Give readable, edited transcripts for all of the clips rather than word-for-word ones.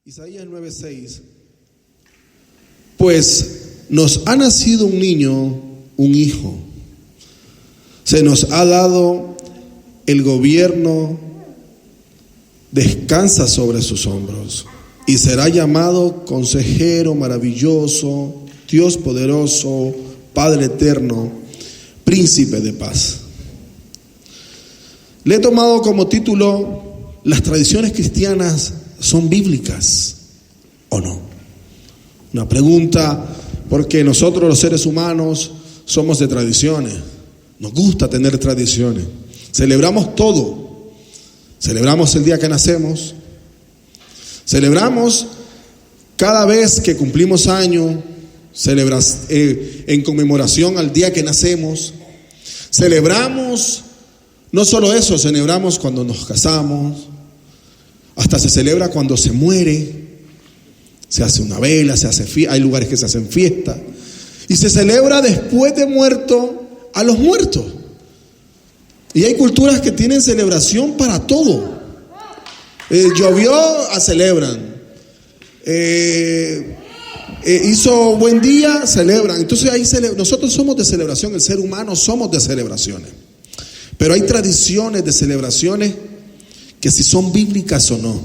Isaías 9:6. Pues nos ha nacido un niño, un hijo. Se nos ha dado el gobierno, descansa sobre sus hombros. Y será llamado Consejero maravilloso, Dios poderoso, Padre eterno, Príncipe de paz. Le he tomado como título: ¿las tradiciones cristianas son bíblicas o no? Una pregunta, porque nosotros los seres humanos somos de tradiciones. Nos gusta tener tradiciones. Celebramos todo. Celebramos el día que nacemos. Celebramos cada vez que cumplimos año, en conmemoración al día que nacemos. Celebramos, no solo eso, celebramos cuando nos casamos, hasta se celebra cuando se muere, se hace una vela, se hace fiesta, hay lugares que se hacen fiesta, y se celebra después de muerto a los muertos. Y hay culturas que tienen celebración para todo. Llovió, celebran. Hizo buen día, celebran. Entonces nosotros somos de celebración, el ser humano somos de celebraciones. Pero hay tradiciones de celebraciones que si son bíblicas o no.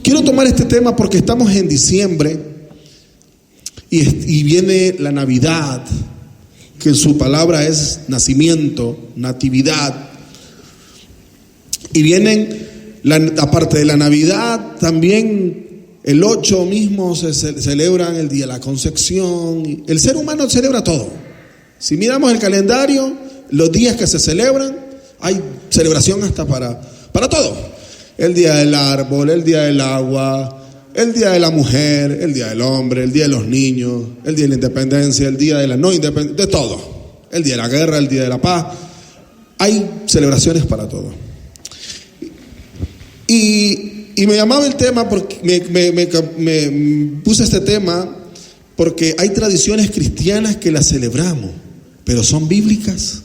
Quiero tomar este tema porque estamos en diciembre y viene la Navidad, que su palabra es nacimiento, natividad. Y vienen, aparte de la Navidad, también el 8 mismo se celebran el Día de la Concepción. El ser humano celebra todo. Si miramos el calendario, los días que se celebran, hay celebración hasta para todo. El Día del Árbol, el Día del Agua, el Día de la Mujer, el Día del Hombre, el Día de los Niños, el Día de la Independencia, el Día de la no independencia, de todo. El Día de la Guerra, el Día de la Paz. Hay celebraciones para todo. Y me llamaba el tema, porque me puse este tema, porque hay tradiciones cristianas que las celebramos, pero son bíblicas.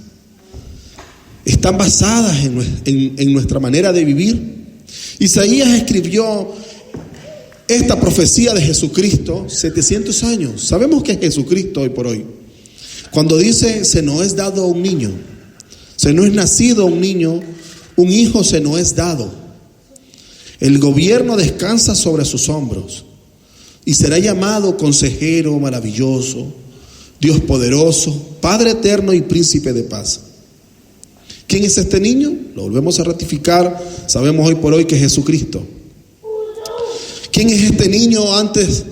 Están basadas en nuestra manera de vivir. Isaías escribió esta profecía de Jesucristo 700 años. Sabemos que es Jesucristo hoy por hoy. Cuando dice: se nos es dado un niño, se nos es nacido un niño, un hijo se nos es dado. El gobierno descansa sobre sus hombros y será llamado Consejero maravilloso, Dios poderoso, Padre eterno y Príncipe de paz. ¿Quién es este niño? Lo volvemos a ratificar. Sabemos hoy por hoy que es Jesucristo. ¿Quién es este niño? Antes,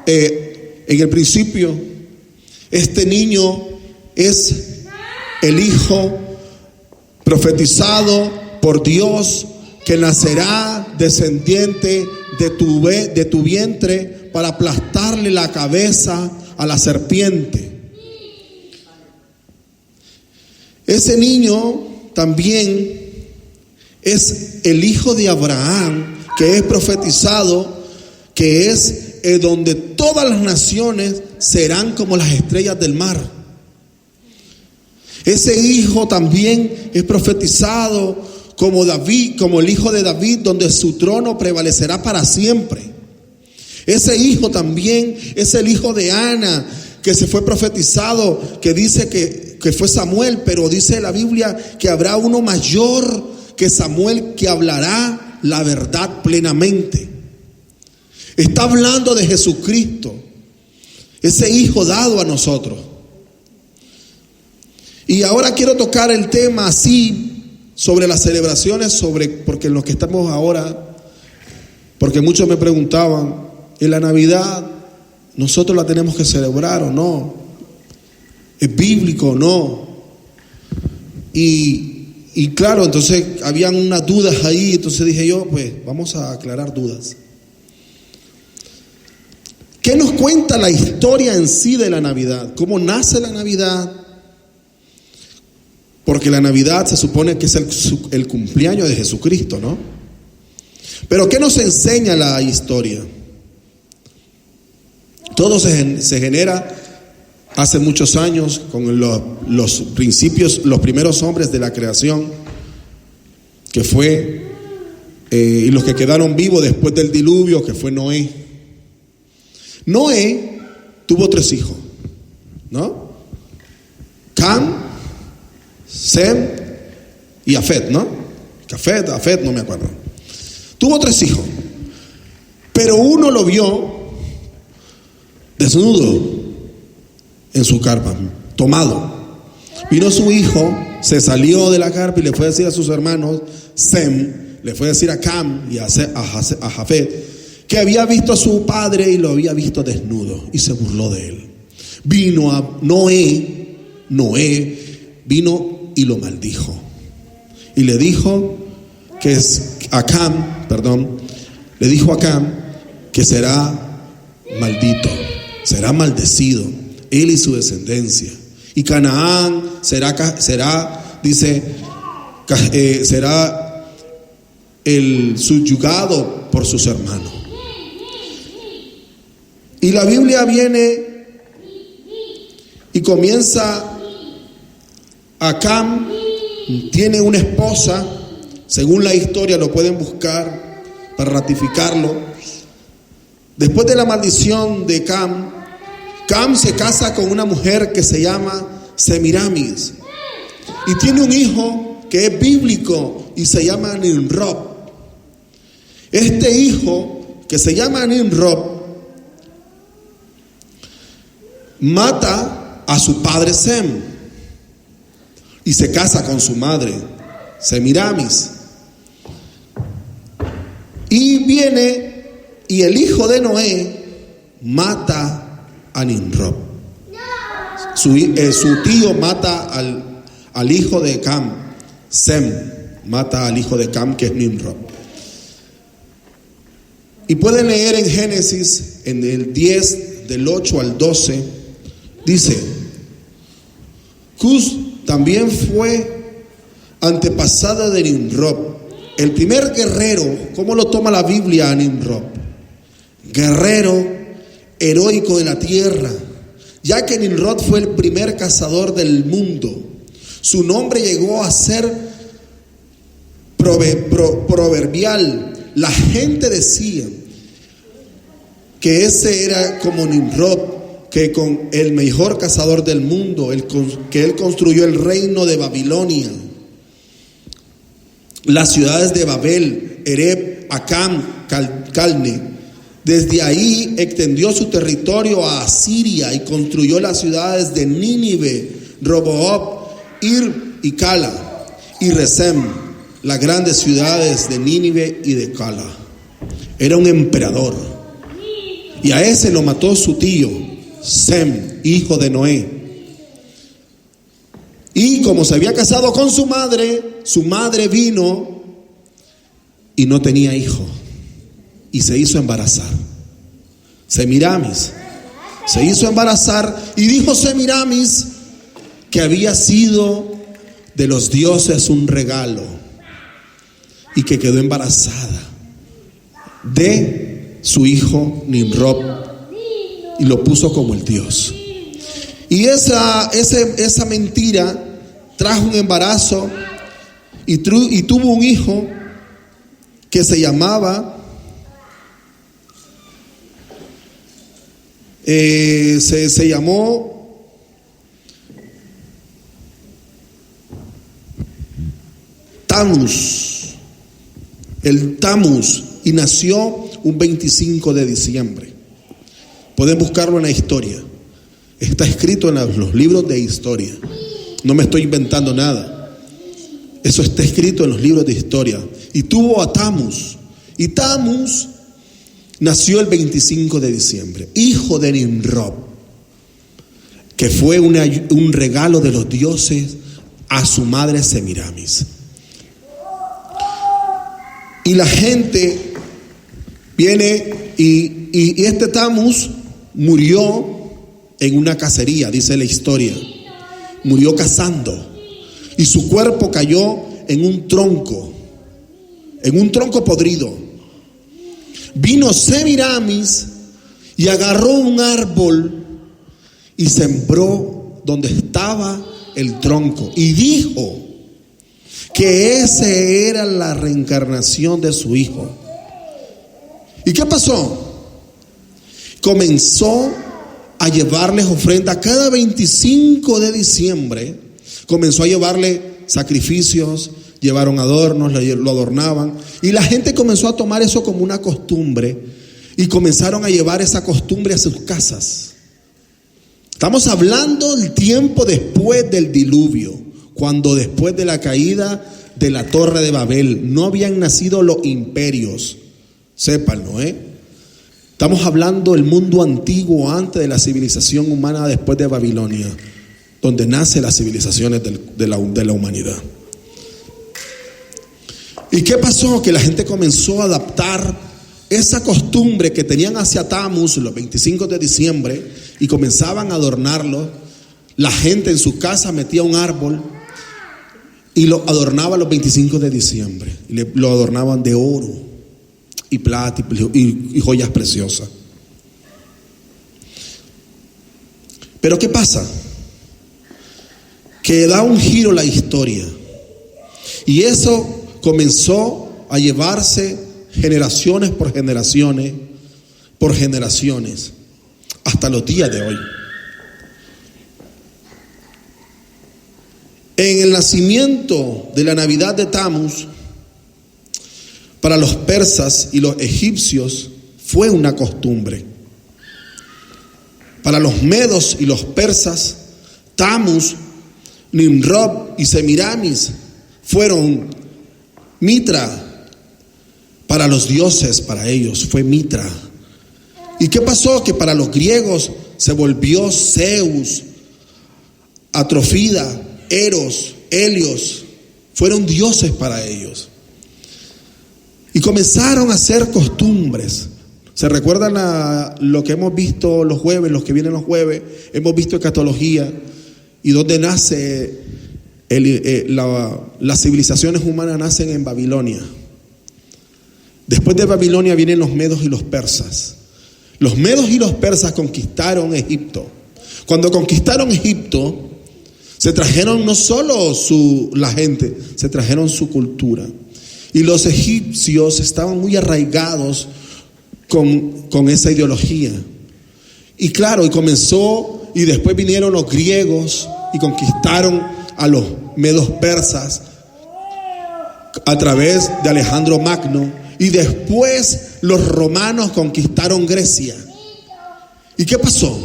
en el principio, este niño es el Hijo profetizado por Dios, que nacerá descendiente de tu vientre para aplastarle la cabeza a la serpiente. Ese niño también es el hijo de Abraham, que es profetizado, que es donde todas las naciones serán como las estrellas del mar. Ese hijo también es profetizado como David, como el hijo de David, donde su trono prevalecerá para siempre. Ese hijo también es el hijo de Ana, que se fue profetizado, que dice que fue Samuel, pero dice la Biblia que habrá uno mayor que Samuel, que hablará la verdad plenamente. Está hablando de Jesucristo, ese hijo dado a nosotros. Y ahora quiero tocar el tema así, sobre las celebraciones, porque en lo que estamos ahora, porque muchos me preguntaban, ¿en la Navidad nosotros la tenemos que celebrar o no? ¿Es bíblico o no? Y claro, entonces habían unas dudas ahí, entonces dije yo, pues vamos a aclarar dudas. ¿Qué nos cuenta la historia en sí de la Navidad? ¿Cómo nace la Navidad? Porque la Navidad se supone que es el cumpleaños de Jesucristo, ¿no? Pero ¿qué nos enseña la historia? Todo se genera hace muchos años con los principios, los primeros hombres de la creación, que fue y los que quedaron vivos después del diluvio, que fue Noé. Noé tuvo 3 hijos, ¿no? Cam, Sem y Afet, ¿no? Afet, no me acuerdo. Tuvo 3 hijos, pero uno lo vio desnudo en su carpa, tomado. Vino su hijo, se salió de la carpa y le fue a decir a sus hermanos, Sem, le fue a decir a Cam y a Jafet, que había visto a su padre y lo había visto desnudo, y se burló de él. Vino a Noé vino y lo maldijo. Y le dijo le dijo a Cam que será maldito, será maldecido, él y su descendencia. Y Canaán será el subyugado por sus hermanos. Y la Biblia viene y comienza. Cam tiene una esposa, según la historia, lo pueden buscar para ratificarlo. Después de la maldición de Cam se casa con una mujer que se llama Semiramis y tiene un hijo que es bíblico y se llama Nimrod. Este hijo que se llama Nimrod mata a su padre Sem y se casa con su madre Semiramis. Y viene y el hijo de Noé mata a Nimrod. Su tío mata al hijo de Cam, Sem mata al hijo de Cam, que es Nimrod. Y pueden leer en Génesis, en el 10, del 8 al 12, dice: Cus también fue antepasada de Nimrod, el primer guerrero. ¿Cómo lo toma la Biblia a Nimrod? Guerrero heroico de la tierra, ya que Nimrod fue el primer cazador del mundo. Su nombre llegó a ser proverbial. La gente decía que ese era como Nimrod, que con el mejor cazador del mundo, que él construyó el reino de Babilonia, las ciudades de Babel, Ereb, Acam, Calne. Desde ahí extendió su territorio a Asiria y construyó las ciudades de Nínive, Roboab, Ir y Cala, y Resem, las grandes ciudades de Nínive y de Cala. Era un emperador, y a ese lo mató su tío Sem, hijo de Noé. Y como se había casado con su madre vino y no tenía hijo, y se hizo embarazar. Semiramis se hizo embarazar, y dijo Semiramis que había sido de los dioses un regalo, y que quedó embarazada de su hijo Nimrod, y lo puso como el Dios. Y esa mentira trajo un embarazo, y tuvo un hijo que se llamaba se llamó Tamuz, el Tamuz, y nació un 25 de diciembre. Pueden buscarlo en la historia. Está escrito en los libros de historia. No me estoy inventando nada. Eso está escrito en los libros de historia. Y tuvo a Tamuz. Y Tamuz nació el 25 de diciembre, hijo de Nimrod, que fue un regalo de los dioses a su madre Semiramis. Y la gente viene y este Tamuz murió en una cacería, dice la historia. Murió cazando, y su cuerpo cayó en un tronco podrido. Vino Semiramis y agarró un árbol y sembró donde estaba el tronco, y dijo que ese era la reencarnación de su hijo. ¿Y qué pasó? Comenzó a llevarles ofrenda cada 25 de diciembre. Comenzó a llevarle sacrificios, llevaron adornos, lo adornaban. Y la gente comenzó a tomar eso como una costumbre y comenzaron a llevar esa costumbre a sus casas. Estamos hablando del tiempo después del diluvio, cuando después de la caída de la Torre de Babel no habían nacido los imperios. Sépanlo, Estamos hablando del mundo antiguo antes de la civilización humana después de Babilonia, donde nacen las civilizaciones de la humanidad. ¿Y qué pasó? Que la gente comenzó a adaptar esa costumbre que tenían hacia Tammuz, los 25 de diciembre, y comenzaban a adornarlo. La gente en su casa metía un árbol y lo adornaba los 25 de diciembre. Lo adornaban de oro y plata y joyas preciosas. Pero ¿qué pasa? Que da un giro la historia. Y eso comenzó a llevarse generaciones por generaciones, hasta los días de hoy. En el nacimiento de la Navidad de Tammuz, para los persas y los egipcios fue una costumbre. Para los medos y los persas, Tammuz, Nimrod y Semiramis fueron Mitra. Para los dioses, para ellos fue Mitra. ¿Y qué pasó? Que para los griegos se volvió Zeus, Atrofida, Eros, Helios. Fueron dioses para ellos. Y comenzaron a hacer costumbres. ¿Se recuerdan lo que hemos visto los jueves, los que vienen los jueves? Hemos visto escatología y donde nace las civilizaciones humanas nacen en Babilonia. Después de Babilonia vienen los medos y los persas. Los medos y los persas conquistaron Egipto. Cuando conquistaron Egipto, se trajeron no solo la gente, se trajeron su cultura. Y los egipcios estaban muy arraigados con esa ideología. Y claro, y después vinieron los griegos y conquistaron a los medos persas a través de Alejandro Magno. Y después los romanos conquistaron Grecia. ¿Y qué pasó?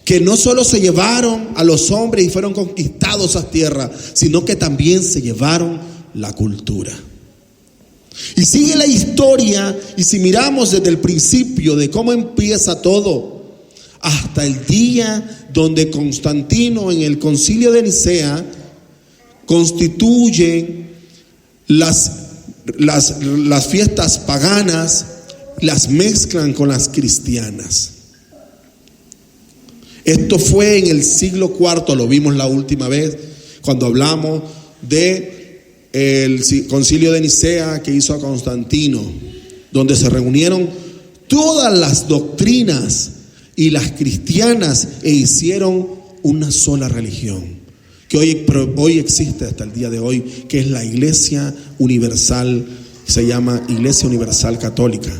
Que no solo se llevaron a los hombres y fueron conquistados a tierra, sino que también se llevaron la cultura. Y sigue la historia, y si miramos desde el principio de cómo empieza todo, hasta el día donde Constantino en el Concilio de Nicea constituye las fiestas paganas, las mezclan con las cristianas. Esto fue en el siglo IV, lo vimos la última vez cuando hablamos de el Concilio de Nicea que hizo a Constantino, donde se reunieron todas las doctrinas y las cristianas e hicieron una sola religión, que hoy existe hasta el día de hoy, que es la Iglesia Universal, se llama Iglesia Universal Católica.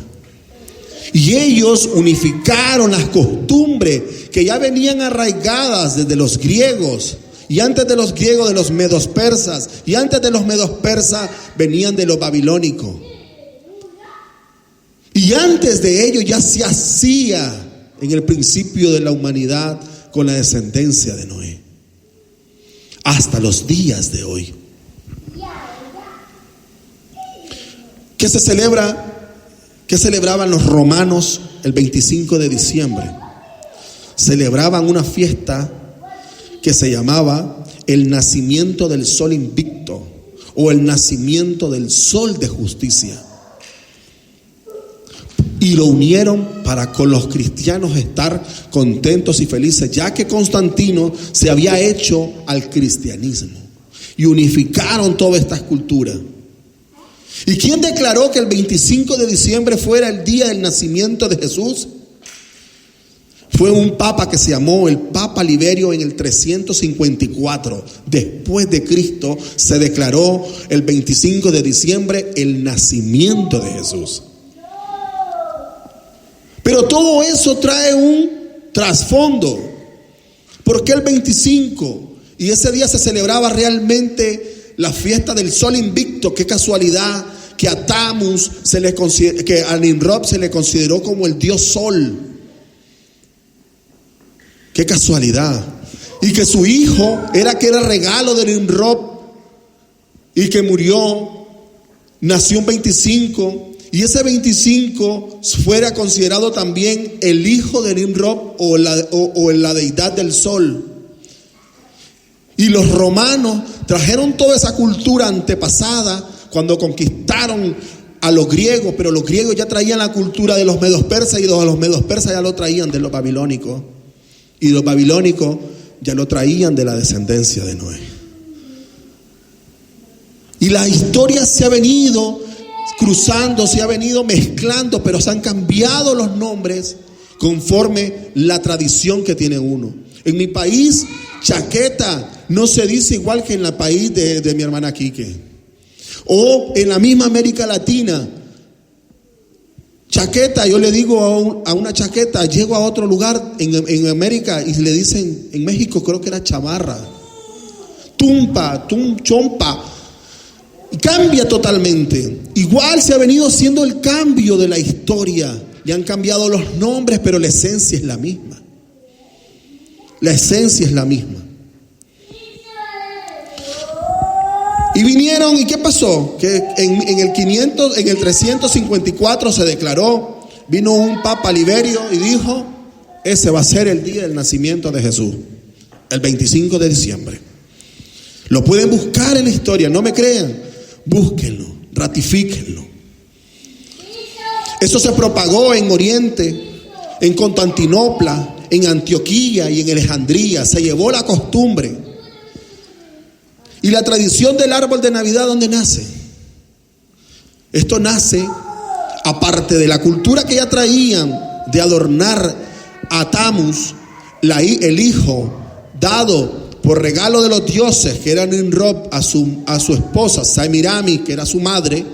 Y ellos unificaron las costumbres que ya venían arraigadas desde los griegos. Y antes de los griegos, de los medos persas. Y antes de los medos persas, venían de los babilónicos. Y antes de ello ya se hacía en el principio de la humanidad con la descendencia de Noé. Hasta los días de hoy. ¿Qué se celebra? ¿Qué celebraban los romanos el 25 de diciembre? Celebraban una fiesta que se llamaba el nacimiento del sol invicto o el nacimiento del sol de justicia. Y lo unieron para con los cristianos estar contentos y felices, ya que Constantino se había hecho al cristianismo y unificaron todas estas culturas. ¿Y quién declaró que el 25 de diciembre fuera el día del nacimiento de Jesús? Fue un papa que se llamó el Papa Liberio en el 354. Después de Cristo se declaró el 25 de diciembre el nacimiento de Jesús. Pero todo eso trae un trasfondo. ¿Por qué el 25? Y ese día se celebraba realmente la fiesta del sol invicto. Qué casualidad que a Tammuz que a Nimrod se le consideró como el dios sol. Qué casualidad. Y que su hijo era regalo de Nimrod y que murió, nació un 25. Y ese 25 fuera considerado también el hijo de Nimrod o la deidad del sol. Y los romanos trajeron toda esa cultura antepasada cuando conquistaron a los griegos, pero los griegos ya traían la cultura de los medos persas y los medos persas ya lo traían de los babilónicos. Y los babilónicos ya lo traían de la descendencia de Noé. Y la historia se ha venido cruzando, se ha venido mezclando, pero se han cambiado los nombres conforme la tradición que tiene uno. En mi país, chaqueta no se dice igual que en el país de mi hermana Quique. O en la misma América Latina, chaqueta, yo le digo a una chaqueta, llego a otro lugar en América y le dicen, en México creo que era chamarra, chompa, y cambia totalmente. Igual se ha venido haciendo el cambio de la historia, le han cambiado los nombres, pero la esencia es la misma. La esencia es la misma. Y vinieron, ¿y qué pasó? Que en el 354 se declaró, vino un Papa Liberio y dijo, ese va a ser el día del nacimiento de Jesús, el 25 de diciembre. Lo pueden buscar en la historia, no me crean, búsquenlo, ratifíquenlo. Eso se propagó en Oriente, en Constantinopla, en Antioquía y en Alejandría, se llevó la costumbre. Y la tradición del árbol de Navidad, ¿dónde nace? Esto nace, aparte de la cultura que ya traían de adornar a Tammuz, el hijo dado por regalo de los dioses, que era Nimrod, a su esposa, Semiramis, que era su madre,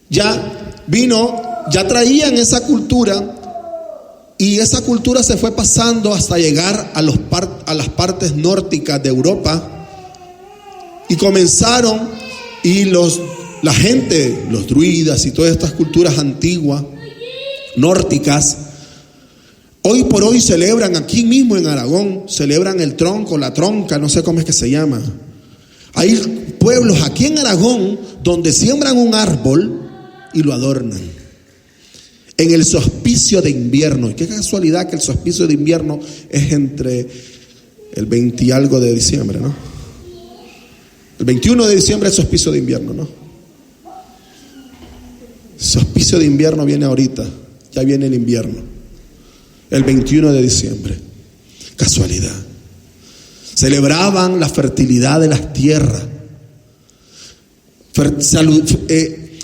ya traían esa cultura. Y esa cultura se fue pasando hasta llegar a las partes nórdicas de Europa. Y comenzaron, y la gente, los druidas y todas estas culturas antiguas, nórdicas, hoy por hoy celebran aquí mismo en Aragón, celebran el tronco, la tronca, no sé cómo es que se llama. Hay pueblos aquí en Aragón donde siembran un árbol y lo adornan. En el solsticio de invierno. Y qué casualidad que el solsticio de invierno es entre el 20 y algo de diciembre, ¿no? El 21 de diciembre es solsticio de invierno, ¿no? El solsticio de invierno viene ahorita, ya viene el invierno. El 21 de diciembre. Casualidad. Celebraban la fertilidad de las tierras.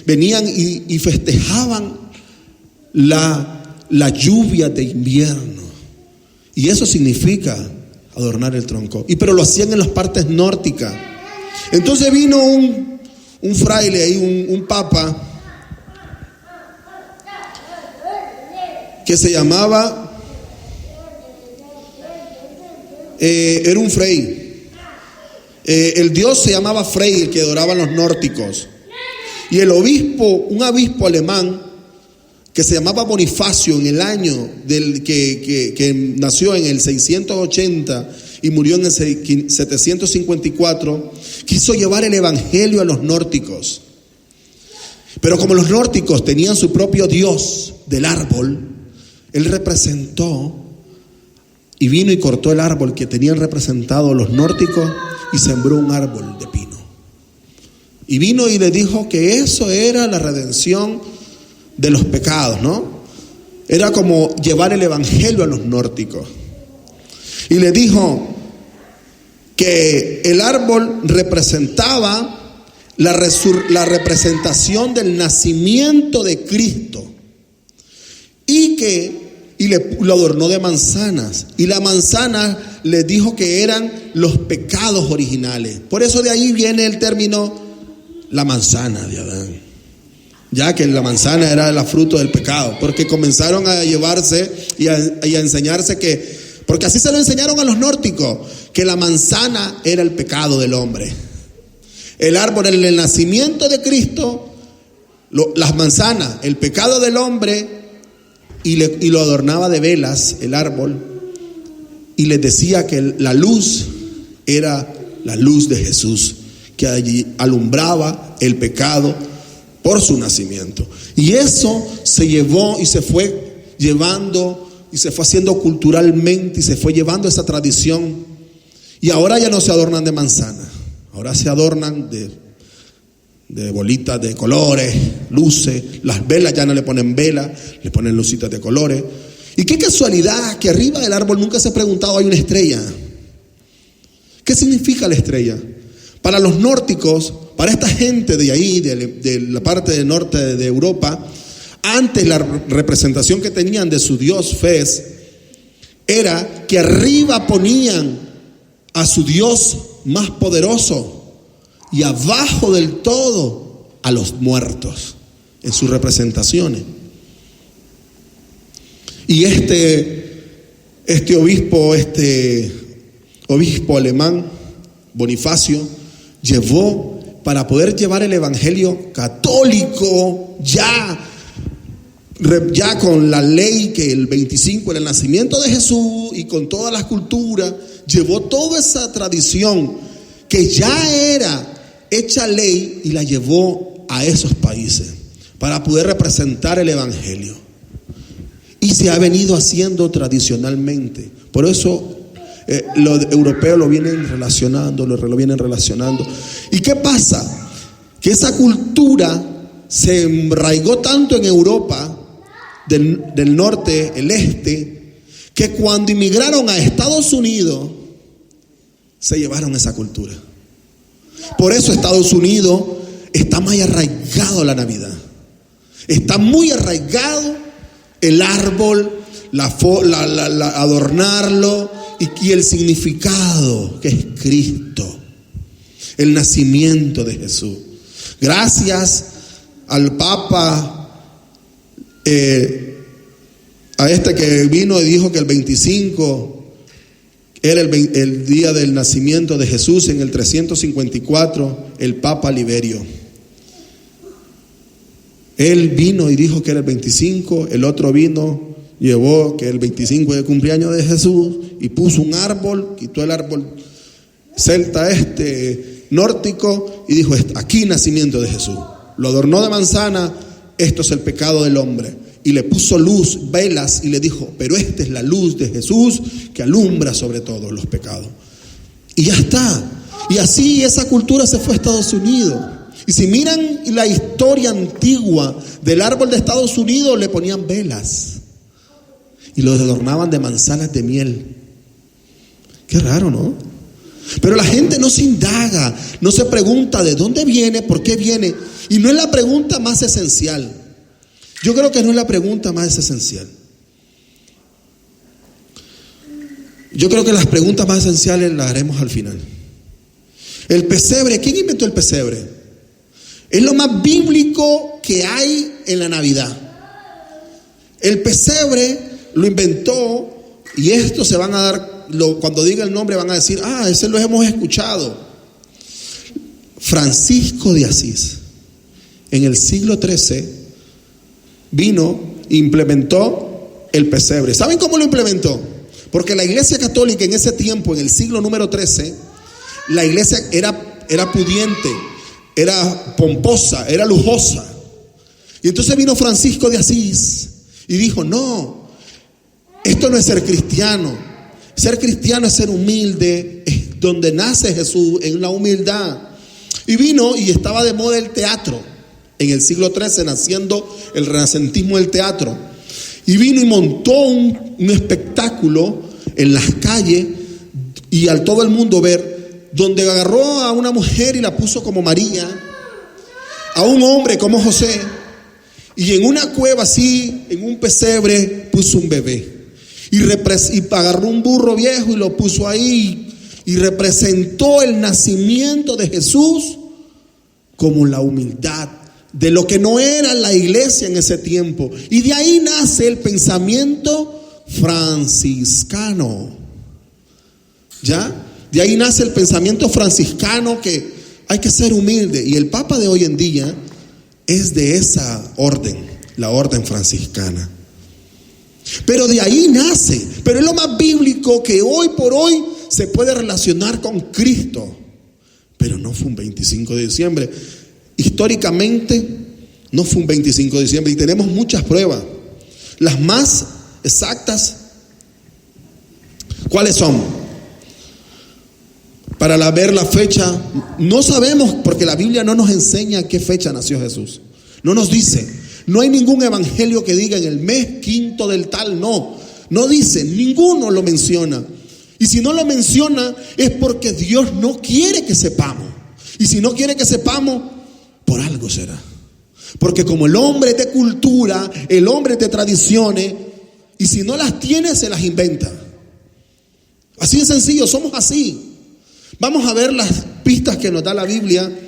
Venían y festejaban la lluvia de invierno. Y eso significa adornar el tronco. Pero lo hacían en las partes nórdicas. Entonces vino un fraile ahí, un papa, que se llamaba, era un Frey. El dios se llamaba Frey, el que adoraban los nórdicos. Y el obispo, un obispo alemán, que se llamaba Bonifacio, en el año que nació en el 680 y murió en el 754, quiso llevar el evangelio a los nórdicos. Pero como los nórdicos tenían su propio dios del árbol, él representó y vino y cortó el árbol que tenían representado los nórdicos y sembró un árbol de pino. Y vino y le dijo que eso era la redención de los pecados, ¿no? Era como llevar el evangelio a los nórdicos. Y le dijo que el árbol representaba la representación del nacimiento de Cristo y que y lo adornó de manzanas. Y la manzana les dijo que eran los pecados originales. Por eso de ahí viene el término la manzana de Adán. Ya que la manzana era el fruto del pecado. Porque comenzaron a llevarse y a enseñarse que, porque así se lo enseñaron a los nórdicos, que la manzana era el pecado del hombre. El árbol era el nacimiento de Cristo, las manzanas, el pecado del hombre. Y lo adornaba de velas el árbol y les decía que la luz era la luz de Jesús, que allí alumbraba el pecado por su nacimiento. Y eso se llevó y se fue llevando y se fue haciendo culturalmente y se fue llevando esa tradición. Y ahora ya no se adornan de manzana, ahora se adornan de bolitas de colores, luces. Las velas ya no le ponen vela, le ponen lucitas de colores. Y qué casualidad que arriba del árbol nunca se ha preguntado, hay una estrella. ¿Qué significa la estrella? Para los nórdicos, para esta gente de ahí, de la parte del norte de Europa, antes la representación que tenían de su dios Fes era que arriba ponían a su dios más poderoso y abajo del todo a los muertos en sus representaciones. Y este obispo alemán, Bonifacio, llevó, para poder llevar el evangelio católico ya con la ley que el 25 era el nacimiento de Jesús y con todas las culturas, llevó toda esa tradición que ya era hecha ley y la llevó a esos países para poder representar el evangelio. Y se ha venido haciendo tradicionalmente. Por eso los europeos lo vienen relacionando. ¿Y qué pasa? Que esa cultura se enraigó tanto en Europa del norte, el este, que cuando inmigraron a Estados Unidos se llevaron esa cultura. Por eso Estados Unidos está más arraigado a la Navidad. Está muy arraigado el árbol, adornarlo y el significado que es Cristo, el nacimiento de Jesús. Gracias al Papa, a este que vino y dijo que el 25 era el día del nacimiento de Jesús, en el 354, el Papa Liberio. Él vino y dijo que era el 25, el otro vino, llevó que el 25 es el cumpleaños de Jesús y puso un árbol, quitó el árbol celta nórdico y dijo, aquí nacimiento de Jesús. Lo adornó de manzana, esto es el pecado del hombre. Y le puso luz, velas, y le dijo, pero esta es la luz de Jesús que alumbra sobre todos los pecados. Y ya está. Y así esa cultura se fue a Estados Unidos. Y si miran la historia antigua del árbol de Estados Unidos, le ponían velas. Y lo adornaban de manzanas de miel. Qué raro, ¿no? Pero la gente no se indaga, no se pregunta de dónde viene, por qué viene. Y no es la pregunta más esencial. Yo creo que no es la pregunta más esencial. Yo creo que las preguntas más esenciales las haremos al final. El pesebre, ¿quién inventó el pesebre? Es lo más bíblico que hay en la Navidad. El pesebre lo inventó, y esto se van a dar, cuando diga el nombre van a decir, ese lo hemos escuchado. Francisco de Asís, en el siglo XIII, vino e implementó el pesebre. ¿Saben cómo lo implementó? Porque la iglesia católica en ese tiempo, en el siglo número XIII, la iglesia era pudiente, era pomposa, era lujosa. Y entonces vino Francisco de Asís y dijo, no, esto no es ser cristiano. Ser cristiano es ser humilde, es donde nace Jesús, en la humildad. Y vino y estaba de moda el teatro. En el siglo XIII, naciendo el renacentismo del teatro. Y vino y montó un espectáculo en las calles y al todo el mundo ver, donde agarró a una mujer y la puso como María, a un hombre como José, y en una cueva así, en un pesebre, puso un bebé. Y agarró un burro viejo y lo puso ahí. Y representó el nacimiento de Jesús como la humildad de lo que no era la iglesia en ese tiempo. Y de ahí nace el pensamiento franciscano. ¿Ya? De ahí nace el pensamiento franciscano, que hay que ser humilde. Y el Papa de hoy en día es de esa orden, la orden franciscana. Pero de ahí nace. Pero es lo más bíblico que hoy por hoy se puede relacionar con Cristo. Pero no fue un 25 de diciembre. Históricamente no fue un 25 de diciembre. Y tenemos muchas pruebas. Las más exactas, ¿cuáles son? Para ver la fecha, no sabemos, porque la Biblia no nos enseña qué fecha nació Jesús. No nos dice. No hay ningún evangelio que diga en el mes quinto del tal, no dice, ninguno lo menciona. Y si no lo menciona es porque Dios no quiere que sepamos. Y si no quiere que sepamos, por algo será. Porque como el hombre es de cultura, el hombre es de tradiciones, y si no las tiene, se las inventa. Así de sencillo, somos así. Vamos a ver las pistas que nos da la Biblia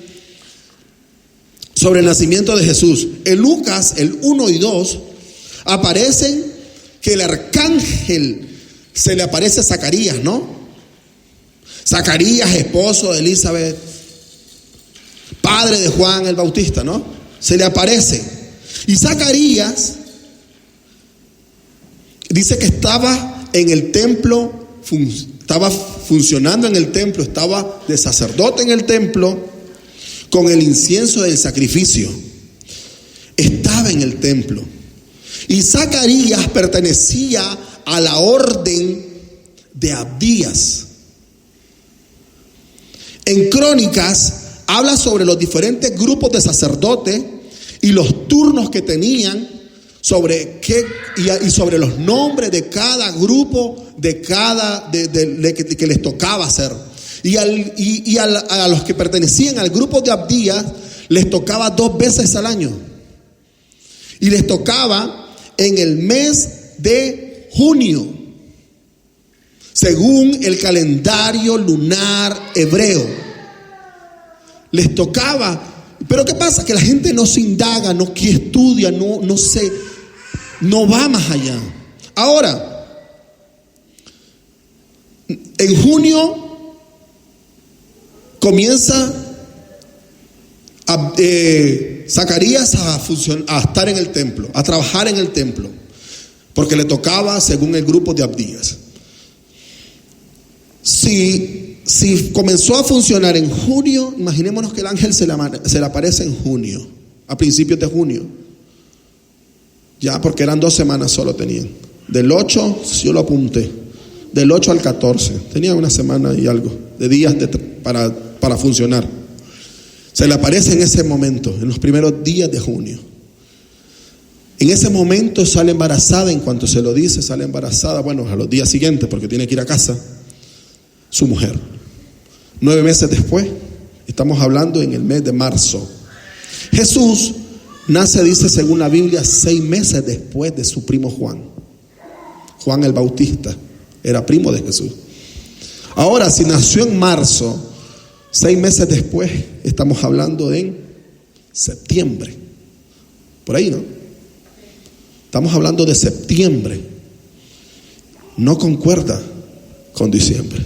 sobre el nacimiento de Jesús. En Lucas, el 1 y 2, aparecen que el arcángel se le aparece a Zacarías, ¿no? Zacarías, esposo de Elizabeth, padre de Juan el Bautista, ¿no? Se le aparece. Y Zacarías dice que estaba en el templo, estaba funcionando en el templo, estaba de sacerdote en el templo, con el incienso del sacrificio. Estaba en el templo. Y Zacarías pertenecía a la orden de Abdías. En Crónicas habla sobre los diferentes grupos de sacerdotes y los turnos que tenían, sobre qué y sobre los nombres de cada grupo, de cada que les tocaba hacer. Y a los que pertenecían al grupo de Abdías les tocaba 2 veces al año. Y les tocaba en el mes de junio, según el calendario lunar hebreo. Les tocaba. Pero ¿qué pasa? Que la gente no se indaga, no estudia, no va más allá. Ahora, en junio comienza Zacarías a estar en el templo, a trabajar en el templo, porque le tocaba según el grupo de Abdías. Si comenzó a funcionar en junio, imaginémonos que el ángel se le aparece en junio, a principios de junio, ya, porque eran 2 semanas solo tenían. Del 8, yo lo apunté, del 8 al 14, tenía una semana y algo de días para funcionar. Se le aparece en ese momento, en los primeros días de junio. En ese momento sale embarazada, en cuanto se lo dice, sale embarazada, bueno, a los días siguientes, porque tiene que ir a casa, su mujer. 9 meses después, estamos hablando en el mes de marzo. Jesús nace, dice según la Biblia, 6 meses después de su primo Juan. Juan el Bautista era primo de Jesús. Ahora, si nació en marzo, 6 meses después, estamos hablando en septiembre. Por ahí, ¿no? Estamos hablando de septiembre. No concuerda con diciembre.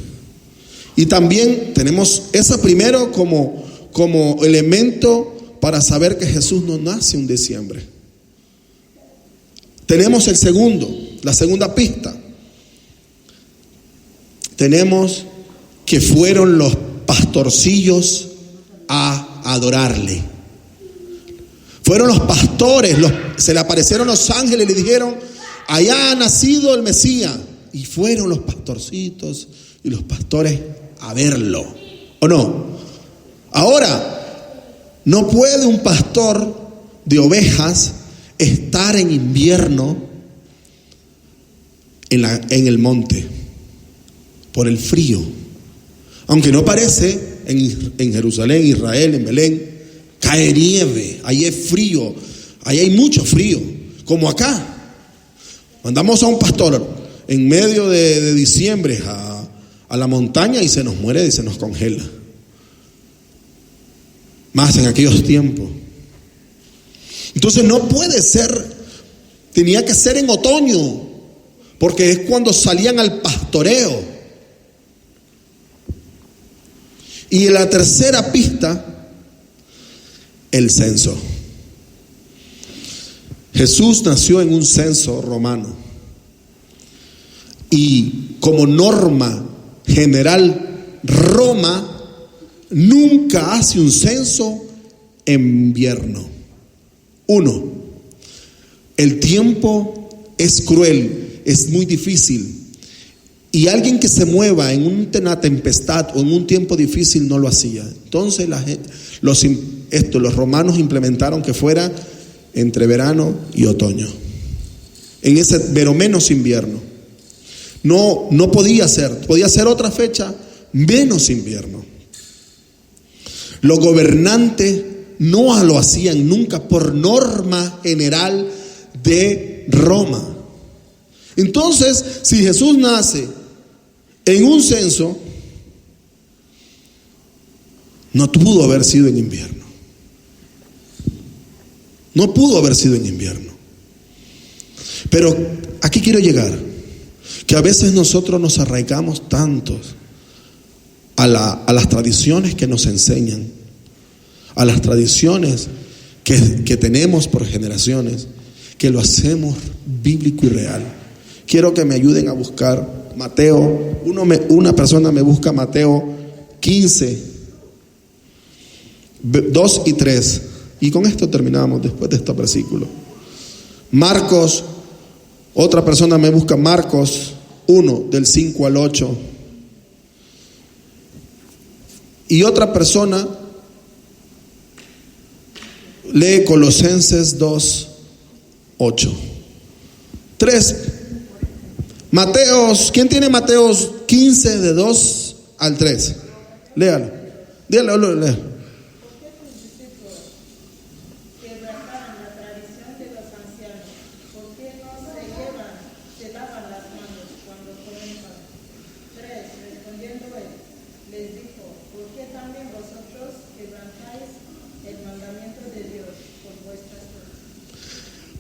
Y también tenemos eso primero como elemento para saber que Jesús no nace en diciembre. Tenemos la segunda pista. Tenemos que fueron los pastorcillos a adorarle. Fueron los pastores, se le aparecieron los ángeles y le dijeron: allá ha nacido el Mesías. Y fueron los pastorcitos y los pastores a verlo, ¿o no? Ahora, no puede un pastor de ovejas estar en invierno en el monte por el frío. Aunque no parece, en Jerusalén, Israel, en Belén, cae nieve, ahí es frío, ahí hay mucho frío, como acá. Mandamos a un pastor en medio de diciembre a la montaña y se nos muere y se nos congela. Más en aquellos tiempos. Entonces no puede ser, tenía que ser en otoño, porque es cuando salían al pastoreo. Y en la tercera pista, el censo. Jesús nació en un censo romano. Y como norma general, Roma nunca hace un censo en invierno. 1. El tiempo es cruel, es muy difícil. Y alguien que se mueva en una tempestad o en un tiempo difícil no lo hacía. Entonces los romanos implementaron que fuera entre verano y otoño. Pero menos invierno. No podía ser otra fecha menos invierno. Los gobernantes no lo hacían nunca por norma general de Roma. Entonces, si Jesús nace en un censo, no pudo haber sido en invierno. No pudo haber sido en invierno. Pero aquí quiero llegar, que a veces nosotros nos arraigamos tantos a las tradiciones que nos enseñan, a las tradiciones que tenemos por generaciones, que lo hacemos bíblico y real. Quiero que me ayuden a buscar Mateo. Una persona me busca Mateo 15, 2 y 3. Y con esto terminamos después de este versículo. Marcos, otra persona me busca Marcos 1, del 5 al 8. Y otra persona lee Colosenses 2, 8. 3. Mateos, ¿quién tiene Mateos 15, de 2 al 3? Léalo. Léalo.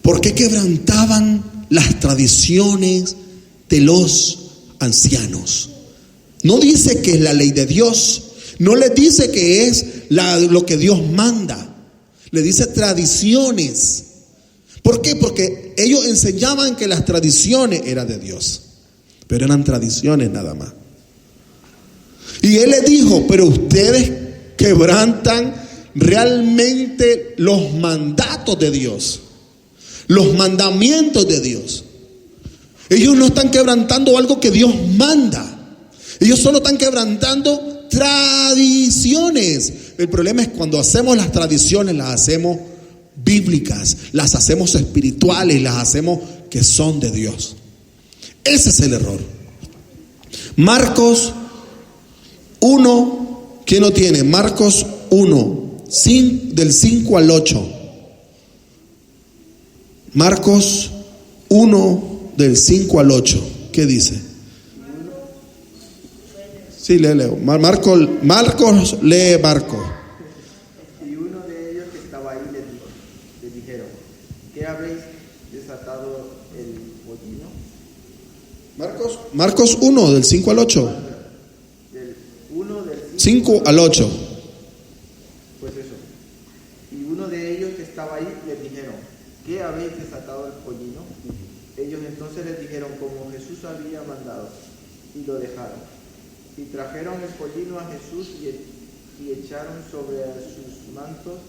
¿Por qué quebrantaban las tradiciones de los ancianos? No dice que es la ley de Dios, no le dice que es lo que Dios manda, le dice tradiciones. ¿Por qué? Porque ellos enseñaban que las tradiciones eran de Dios, pero eran tradiciones nada más. Y él le dijo, pero ustedes quebrantan realmente los mandatos de Dios, los mandamientos de Dios. Ellos no están quebrantando algo que Dios manda. Ellos solo están quebrantando tradiciones. El problema es cuando hacemos las tradiciones, las hacemos bíblicas, las hacemos espirituales, las hacemos que son de Dios. Ese es el error. Marcos 1, ¿quién lo tiene? Marcos 1, del 5 al 8. Marcos 1, del 5 al 8. ¿Qué dice? Sí, leo. Marcos lee Marcos. Y uno de ellos que estaba ahí le dijeron, ¿qué habéis desatado el pollino? Marcos 1, del 5 al 8. Del 1 del 5 al 8. Pues eso. Y uno de ellos que estaba ahí les dijeron, ¿qué habéis desatado el pollino? Ellos entonces les dijeron como Jesús había mandado, y lo dejaron. Y trajeron el pollino a Jesús y echaron sobre sus mantos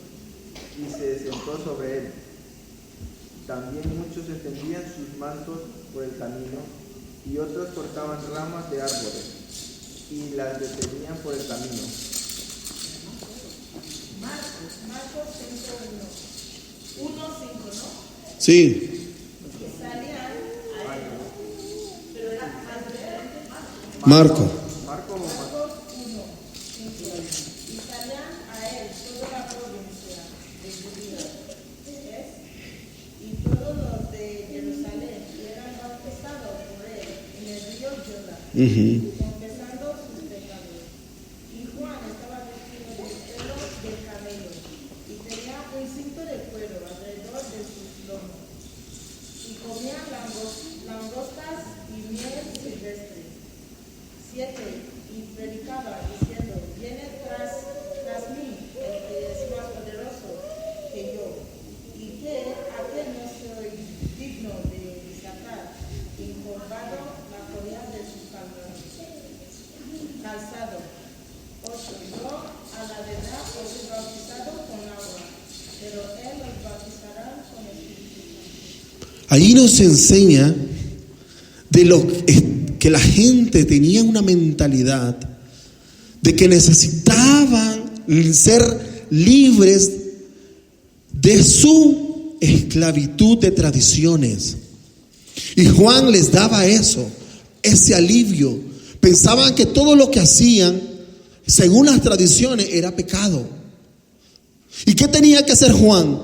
y se sentó sobre él. También muchos extendían sus mantos por el camino y otros cortaban ramas de árboles y las detenían por el camino. Marcos 5:1, 1:5, ¿no? Sí. Salían a él, pero era más diferente. Marcos. Marcos 1:5. Y salían a él toda la provincia de Judea, y todos los de Jerusalén, y eran confesando sus pecados. Y Juan estaba vestido de pelo de cabello y tenía un cinto de cuero alrededor de sus lomos. Y comía langostas y miel silvestre. 7. Y predicaba diciendo: viene tras mí el que es más poderoso que yo, y que aquel no soy digno de desatar, encorvado la correa de su calzado. 8. Yo a la verdad os he bautizado con agua, pero él os bautizará con el Espíritu Santo. Ahí nos enseña de lo que la gente tenía una mentalidad de que necesitaban ser libres de su esclavitud de tradiciones. Y Juan les daba eso, ese alivio. Pensaban que todo lo que hacían, según las tradiciones, era pecado. ¿Y qué tenía que hacer Juan?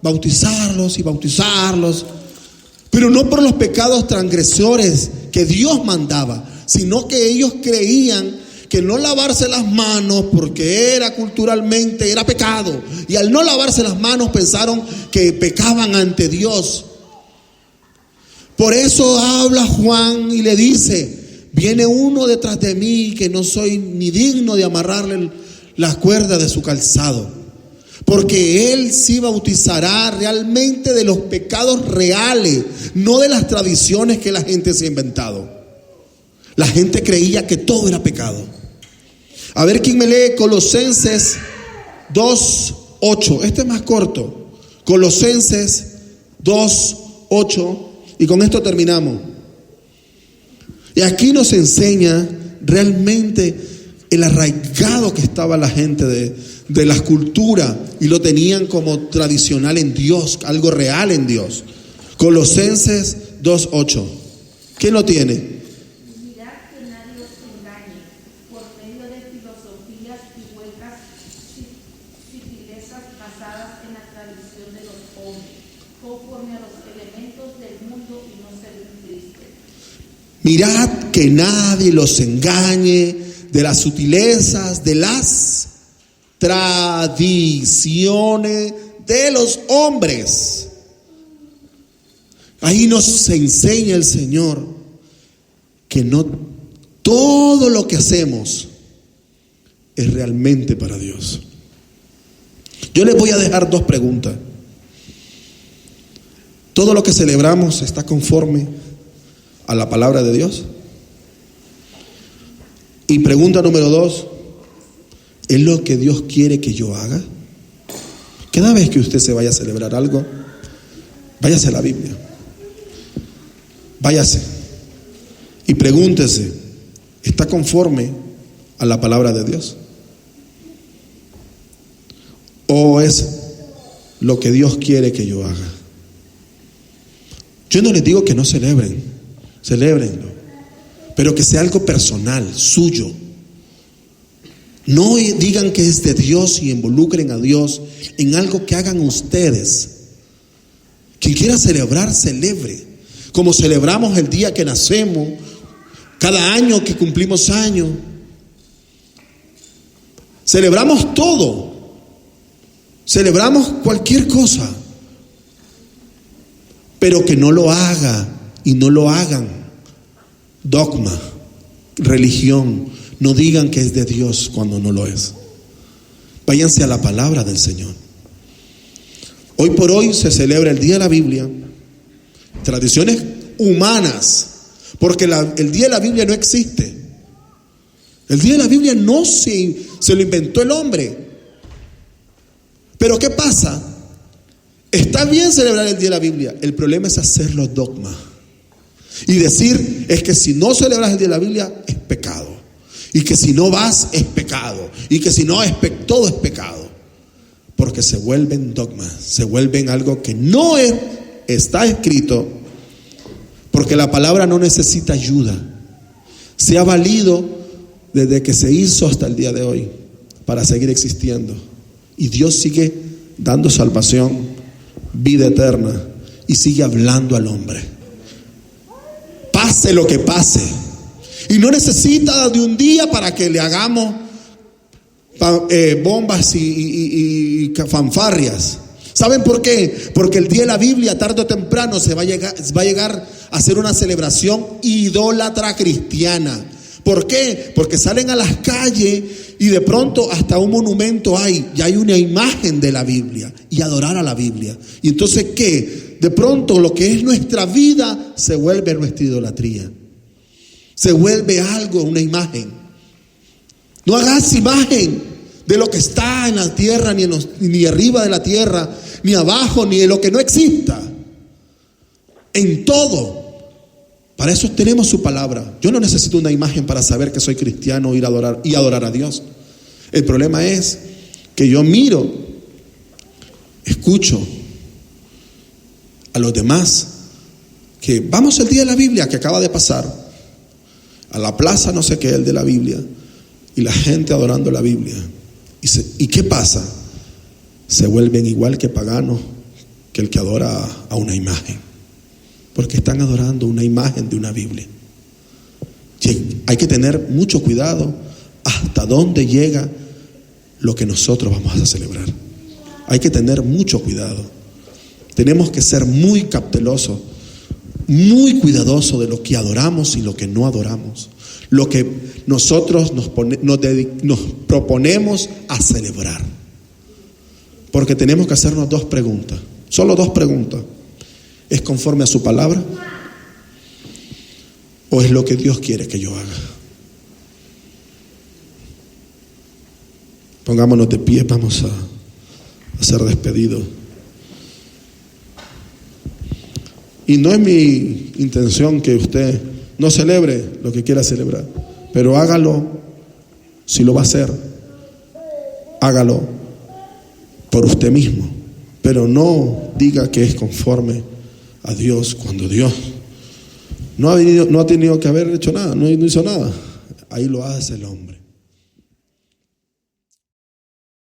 Bautizarlos y bautizarlos. Pero no por los pecados transgresores que Dios mandaba, sino que ellos creían que no lavarse las manos, porque culturalmente era pecado. Y al no lavarse las manos pensaron que pecaban ante Dios. Por eso habla Juan y le dice: viene uno detrás de mí que no soy ni digno de amarrarle las cuerdas de su calzado. Porque Él sí bautizará realmente de los pecados reales, no de las tradiciones que la gente se ha inventado. La gente creía que todo era pecado. A ver quién me lee Colosenses 2:8. Este es más corto. Colosenses 2:8. Y con esto terminamos. Y aquí nos enseña realmente el arraigado que estaba la gente de las culturas, y lo tenían como tradicional en Dios, algo real en Dios. Colosenses 2:8. ¿Quién lo tiene? Mirad que nadie os engañe por medio de filosofías y huecas sutilezas basadas en la tradición de los hombres, conforme a los elementos del mundo y no según Cristo. Mirad que nadie los engañe de las sutilezas, de las tradiciones de los hombres. Ahí nos enseña el Señor que no todo lo que hacemos es realmente para Dios. Yo les voy a dejar 2 preguntas. ¿Todo lo que celebramos está conforme a la palabra de Dios? Y pregunta número 2, ¿es lo que Dios quiere que yo haga? Cada vez que usted se vaya a celebrar algo, váyase a la Biblia. Váyase y pregúntese, ¿está conforme a la palabra de Dios? ¿O es lo que Dios quiere que yo haga? Yo no les digo que no celebren, celébrenlo, pero que sea algo personal, suyo. No digan que es de Dios y involucren a Dios en algo que hagan ustedes. Quien quiera celebrar, celebre. Como celebramos el día que nacemos, cada año que cumplimos años. Celebramos todo. Celebramos cualquier cosa. Pero que no lo haga y no lo hagan dogma, religión. No digan que es de Dios cuando no lo es. Váyanse a la palabra del Señor. Hoy por hoy se celebra el Día de la Biblia. Tradiciones humanas, porque el Día de la Biblia no existe. El Día de la Biblia no se lo inventó el hombre. Pero ¿qué pasa? Está bien celebrar el Día de la Biblia. El problema es hacerlo dogma y decir, es que si no celebras el Día de la Biblia es pecado, y que si no vas es pecado, y que si no todo es pecado, porque se vuelven dogmas, se vuelven algo que no está escrito, porque la palabra no necesita ayuda. Se ha valido desde que se hizo hasta el día de hoy para seguir existiendo, y Dios sigue dando salvación, vida eterna, y sigue hablando al hombre. Pase lo que pase. Y no necesita de un día para que le hagamos bombas y fanfarrias. ¿Saben por qué? Porque el día de la Biblia, tarde o temprano, va a llegar a ser una celebración idólatra cristiana. ¿Por qué? Porque salen a las calles y de pronto hasta un monumento ya hay una imagen de la Biblia y adorar a la Biblia. Y entonces, ¿qué? De pronto lo que es nuestra vida se vuelve nuestra idolatría. Se vuelve algo, una imagen. No hagas imagen de lo que está en la tierra, ni arriba de la tierra, ni abajo, ni de lo que no exista. En todo. Para eso tenemos su palabra. Yo no necesito una imagen para saber que soy cristiano, ir a adorar a Dios. El problema es que yo miro, escucho a los demás que vamos el día de la Biblia que acaba de pasar, a la plaza no sé qué, el de la Biblia, y la gente adorando la Biblia. ¿Y qué pasa? Se vuelven igual que paganos que el que adora a una imagen, porque están adorando una imagen de una Biblia. Hay que tener mucho cuidado hasta dónde llega lo que nosotros vamos a celebrar. Hay que tener mucho cuidado. Tenemos que ser muy cautelosos, muy cuidadosos de lo que adoramos y lo que no adoramos. Lo que nosotros nos proponemos a celebrar. Porque tenemos que hacernos dos preguntas. Solo dos preguntas. ¿Es conforme a su palabra? ¿O es lo que Dios quiere que yo haga? Pongámonos de pie, vamos a ser despedidos. Y no es mi intención que usted no celebre lo que quiera celebrar, pero hágalo, si lo va a hacer, hágalo por usted mismo, pero no diga que es conforme a Dios cuando Dios no ha tenido que haber hecho nada, no hizo nada. Ahí lo hace el hombre.